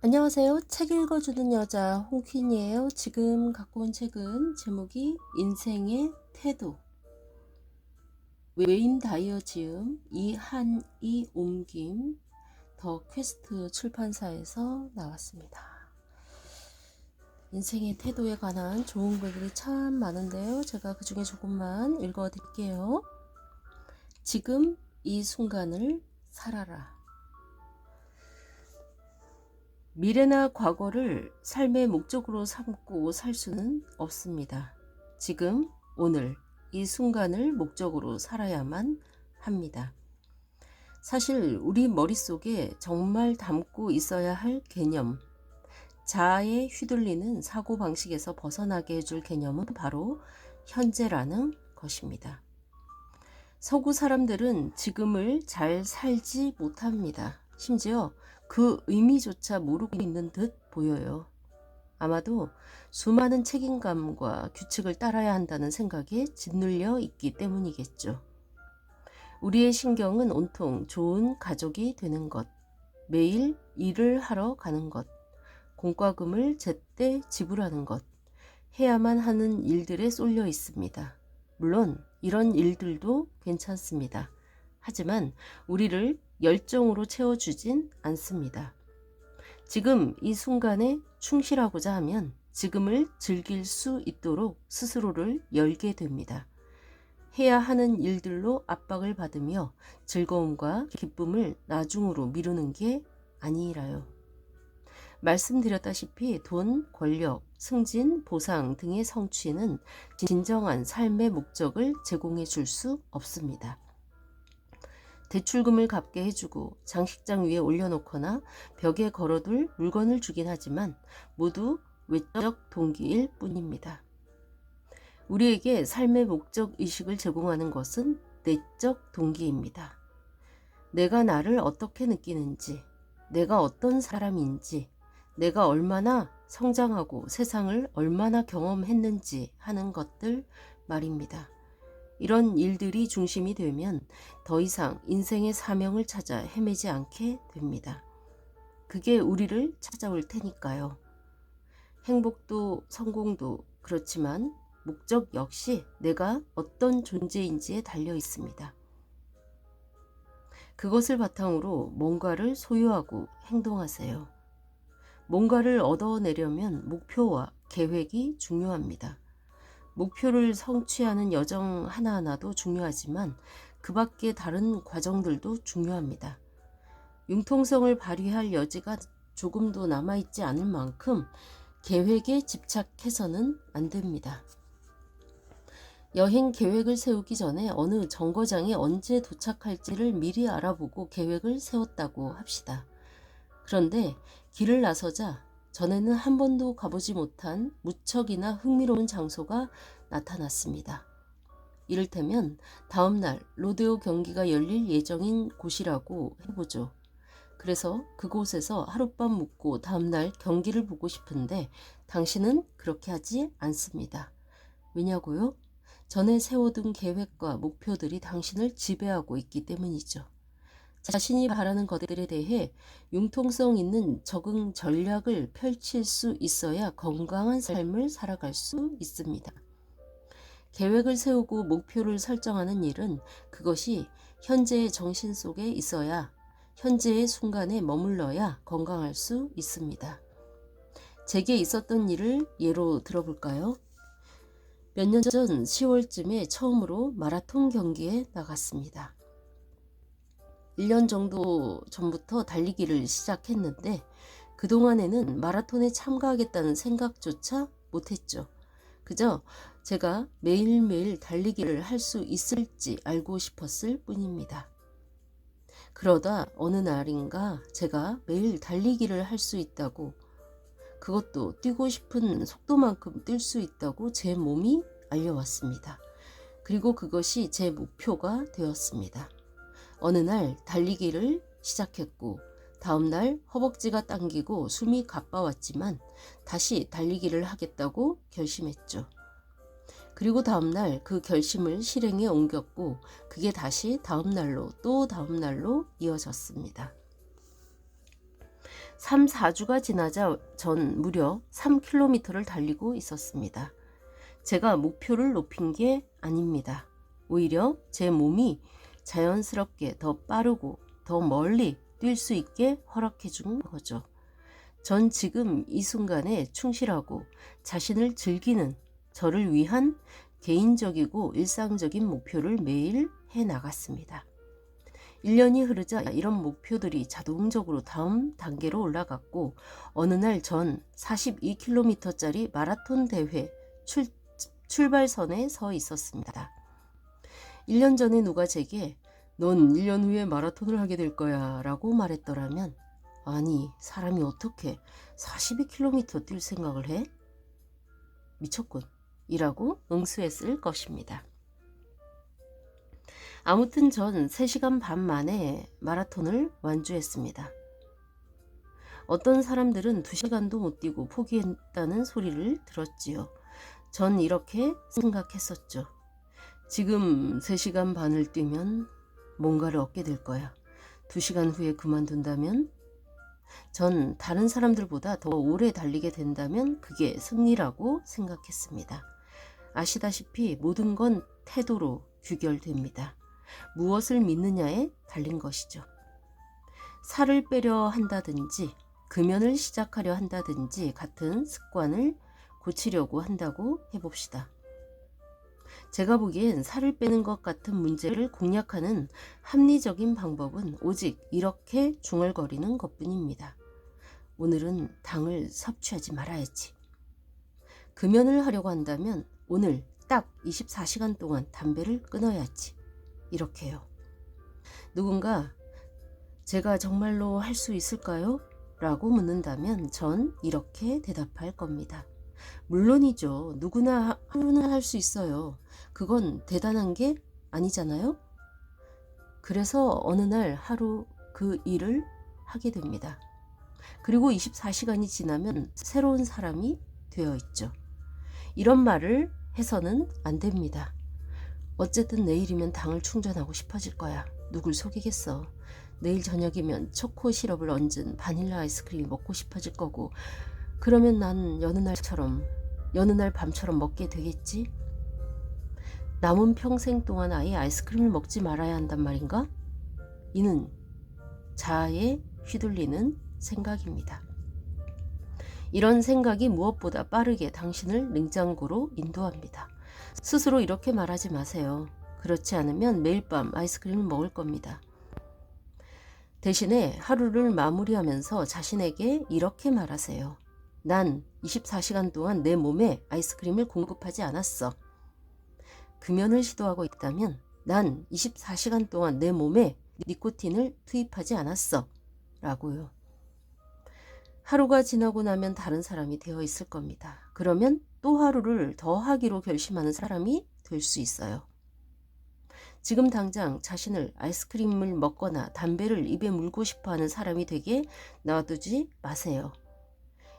안녕하세요. 책 읽어주는 여자 홍퀸이에요. 지금 갖고 온 책은 제목이 인생의 태도, 웨인 다이어 지음, 이한이 옮김, 더 퀘스트 출판사에서 나왔습니다. 인생의 태도에 관한 좋은 글들이 참 많은데요. 제가 그 중에 조금만 읽어드릴게요. 지금 이 순간을 살아라. 미래나 과거를 삶의 목적으로 삼고 살 수는 없습니다. 지금, 오늘, 이 순간을 목적으로 살아야만 합니다. 사실 우리 머릿속에 정말 담고 있어야 할 개념, 자아에 휘둘리는 사고방식에서 벗어나게 해줄 개념은 바로 현재라는 것입니다. 서구 사람들은 지금을 잘 살지 못합니다. 심지어 그 의미조차 모르고 있는 듯 보여요. 아마도 수많은 책임감과 규칙을 따라야 한다는 생각에 짓눌려 있기 때문이겠죠. 우리의 신경은 온통 좋은 가족이 되는 것, 매일 일을 하러 가는 것, 공과금을 제때 지불하는 것, 해야만 하는 일들에 쏠려 있습니다. 물론 이런 일들도 괜찮습니다. 하지만 우리를 열정으로 채워주진 않습니다. 지금 이 순간에 충실하고자 하면 지금을 즐길 수 있도록 스스로를 열게 됩니다. 해야 하는 일들로 압박을 받으며 즐거움과 기쁨을 나중으로 미루는 게 아니라요. 말씀드렸다시피 돈, 권력, 승진, 보상 등의 성취는 진정한 삶의 목적을 제공해 줄 수 없습니다. 대출금을 갚게 해주고 장식장 위에 올려놓거나 벽에 걸어둘 물건을 주긴 하지만 모두 외적 동기일 뿐입니다. 우리에게 삶의 목적 의식을 제공하는 것은 내적 동기입니다. 내가 나를 어떻게 느끼는지, 내가 어떤 사람인지, 내가 얼마나 성장하고 세상을 얼마나 경험했는지 하는 것들 말입니다. 이런 일들이 중심이 되면 더 이상 인생의 사명을 찾아 헤매지 않게 됩니다. 그게 우리를 찾아올 테니까요. 행복도 성공도 그렇지만 목적 역시 내가 어떤 존재인지에 달려 있습니다. 그것을 바탕으로 뭔가를 소유하고 행동하세요. 뭔가를 얻어내려면 목표와 계획이 중요합니다. 목표를 성취하는 여정 하나하나도 중요하지만 그 밖의 다른 과정들도 중요합니다. 융통성을 발휘할 여지가 조금도 남아있지 않을 만큼 계획에 집착해서는 안 됩니다. 여행 계획을 세우기 전에 어느 정거장에 언제 도착할지를 미리 알아보고 계획을 세웠다고 합시다. 그런데 길을 나서자 전에는 한 번도 가보지 못한 무척이나 흥미로운 장소가 나타났습니다. 이를테면 다음날 로데오 경기가 열릴 예정인 곳이라고 해보죠. 그래서 그곳에서 하룻밤 묵고 다음날 경기를 보고 싶은데 당신은 그렇게 하지 않습니다. 왜냐고요? 전에 세워둔 계획과 목표들이 당신을 지배하고 있기 때문이죠. 자신이 바라는 것들에 대해 융통성 있는 적응 전략을 펼칠 수 있어야 건강한 삶을 살아갈 수 있습니다. 계획을 세우고 목표를 설정하는 일은 그것이 현재의 정신 속에 있어야, 현재의 순간에 머물러야 건강할 수 있습니다. 제게 있었던 일을 예로 들어볼까요? 몇 년 전 10월쯤에 처음으로 마라톤 경기에 나갔습니다. 1년 정도 전부터 달리기를 시작했는데 그동안에는 마라톤에 참가하겠다는 생각조차 못했죠. 그저 제가 매일매일 달리기를 할 수 있을지 알고 싶었을 뿐입니다. 그러다 어느 날인가 제가 매일 달리기를 할 수 있다고, 그것도 뛰고 싶은 속도만큼 뛸 수 있다고 제 몸이 알려왔습니다. 그리고 그것이 제 목표가 되었습니다. 어느 날 달리기를 시작했고 다음날 허벅지가 당기고 숨이 가빠왔지만 다시 달리기를 하겠다고 결심했죠. 그리고 다음날 그 결심을 실행에 옮겼고 그게 다시 다음날로 또 다음날로 이어졌습니다. 3, 4주가 지나자 전 무려 3km를 달리고 있었습니다. 제가 목표를 높인 게 아닙니다. 오히려 제 몸이 자연스럽게 더 빠르고 더 멀리 뛸 수 있게 허락해 준 거죠. 전 지금 이 순간에 충실하고 자신을 즐기는 저를 위한 개인적이고 일상적인 목표를 매일 해 나갔습니다. 1년이 흐르자 이런 목표들이 자동적으로 다음 단계로 올라갔고 어느 날 전 42km짜리 마라톤 대회 출발선에 서 있었습니다. 1년 전에 누가 제게 넌 1년 후에 마라톤을 하게 될 거야 라고 말했더라면 아니 사람이 어떻게 42km 뛸 생각을 해? 미쳤군 이라고 응수했을 것입니다. 아무튼 전 3시간 반 만에 마라톤을 완주했습니다. 어떤 사람들은 2시간도 못 뛰고 포기했다는 소리를 들었지요. 전 이렇게 생각했었죠. 지금 3시간 반을 뛰면 뭔가를 얻게 될 거야. 2시간 후에 그만둔다면? 전 다른 사람들보다 더 오래 달리게 된다면 그게 승리라고 생각했습니다. 아시다시피 모든 건 태도로 규결됩니다. 무엇을 믿느냐에 달린 것이죠. 살을 빼려 한다든지 금연을 시작하려 한다든지 같은 습관을 고치려고 한다고 해봅시다. 제가 보기엔 살을 빼는 것 같은 문제를 공략하는 합리적인 방법은 오직 이렇게 중얼거리는 것뿐입니다. 오늘은 당을 섭취하지 말아야지. 금연을 하려고 한다면 오늘 딱 24시간 동안 담배를 끊어야지. 이렇게요. 누군가 제가 정말로 할 수 있을까요? 라고 묻는다면 전 이렇게 대답할 겁니다. 물론이죠. 누구나 하루는 할 수 있어요. 그건 대단한 게 아니잖아요. 그래서 어느 날 하루 그 일을 하게 됩니다. 그리고 24시간이 지나면 새로운 사람이 되어 있죠. 이런 말을 해서는 안 됩니다. 어쨌든 내일이면 당을 충전하고 싶어질 거야. 누굴 속이겠어. 내일 저녁이면 초코 시럽을 얹은 바닐라 아이스크림이 먹고 싶어질 거고 그러면 난 여느 날 밤처럼 먹게 되겠지? 남은 평생 동안 아예 아이스크림을 먹지 말아야 한단 말인가? 이는 자아에 휘둘리는 생각입니다. 이런 생각이 무엇보다 빠르게 당신을 냉장고로 인도합니다. 스스로 이렇게 말하지 마세요. 그렇지 않으면 매일 밤 아이스크림을 먹을 겁니다. 대신에 하루를 마무리하면서 자신에게 이렇게 말하세요. 난 24시간 동안 내 몸에 아이스크림을 공급하지 않았어. 금연을 시도하고 있다면 난 24시간 동안 내 몸에 니코틴을 투입하지 않았어. 라고요. 하루가 지나고 나면 다른 사람이 되어 있을 겁니다. 그러면 또 하루를 더 하기로 결심하는 사람이 될 수 있어요. 지금 당장 자신을 아이스크림을 먹거나 담배를 입에 물고 싶어하는 사람이 되게 놔두지 마세요.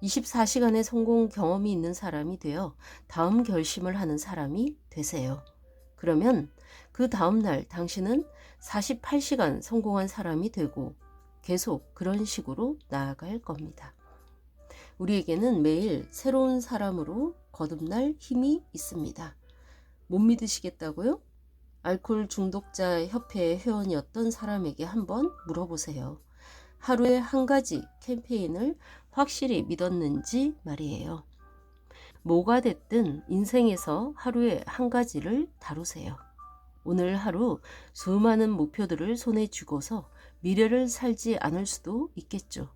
24시간의 성공 경험이 있는 사람이 되어 다음 결심을 하는 사람이 되세요. 그러면 그 다음날 당신은 48시간 성공한 사람이 되고 계속 그런 식으로 나아갈 겁니다. 우리에게는 매일 새로운 사람으로 거듭날 힘이 있습니다. 못 믿으시겠다고요? 알코올 중독자 협회의 회원이었던 사람에게 한번 물어보세요. 하루에 한 가지 캠페인을 확실히 믿었는지 말이에요. 뭐가 됐든 인생에서 하루에 한 가지를 다루세요. 오늘 하루 수많은 목표들을 손에 쥐고서 미래를 살지 않을 수도 있겠죠.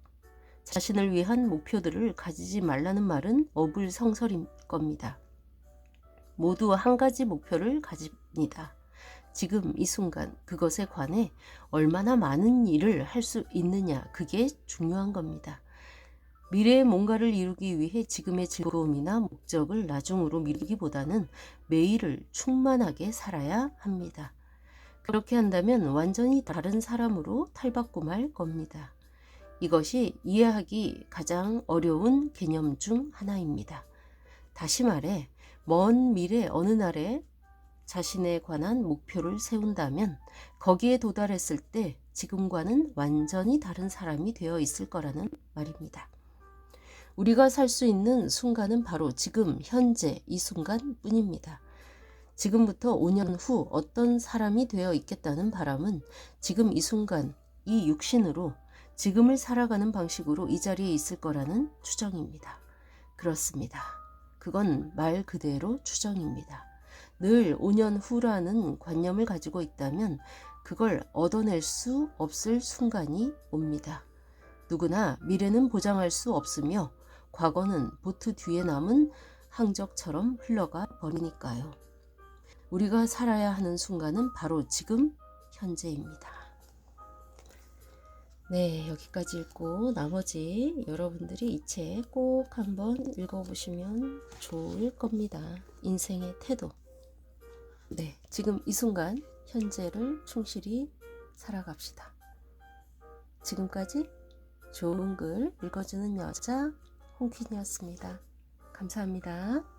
자신을 위한 목표들을 가지지 말라는 말은 어불성설일 겁니다. 모두 한 가지 목표를 가집니다. 지금 이 순간 그것에 관해 얼마나 많은 일을 할 수 있느냐, 그게 중요한 겁니다. 미래에 뭔가를 이루기 위해 지금의 즐거움이나 목적을 나중으로 미루기보다는 매일을 충만하게 살아야 합니다. 그렇게 한다면 완전히 다른 사람으로 탈바꿈 할 겁니다. 이것이 이해하기 가장 어려운 개념 중 하나입니다. 다시 말해, 먼 미래 어느 날에 자신에 관한 목표를 세운다면 거기에 도달했을 때 지금과는 완전히 다른 사람이 되어 있을 거라는 말입니다. 우리가 살 수 있는 순간은 바로 지금, 현재, 이 순간 뿐입니다. 지금부터 5년 후 어떤 사람이 되어 있겠다는 바람은 지금 이 순간, 이 육신으로 지금을 살아가는 방식으로 이 자리에 있을 거라는 추정입니다. 그렇습니다. 그건 말 그대로 추정입니다. 늘 5년 후라는 관념을 가지고 있다면 그걸 얻어낼 수 없을 순간이 옵니다. 누구나 미래는 보장할 수 없으며 과거는 보트 뒤에 남은 항적처럼 흘러가 버리니까요. 우리가 살아야 하는 순간은 바로 지금 현재입니다. 네, 여기까지 읽고 나머지 여러분들이 이 책 꼭 한번 읽어보시면 좋을 겁니다. 인생의 태도. 네, 지금 이 순간 현재를 충실히 살아갑시다. 지금까지 좋은 글 읽어주는 여자 홍퀸이었습니다. 감사합니다.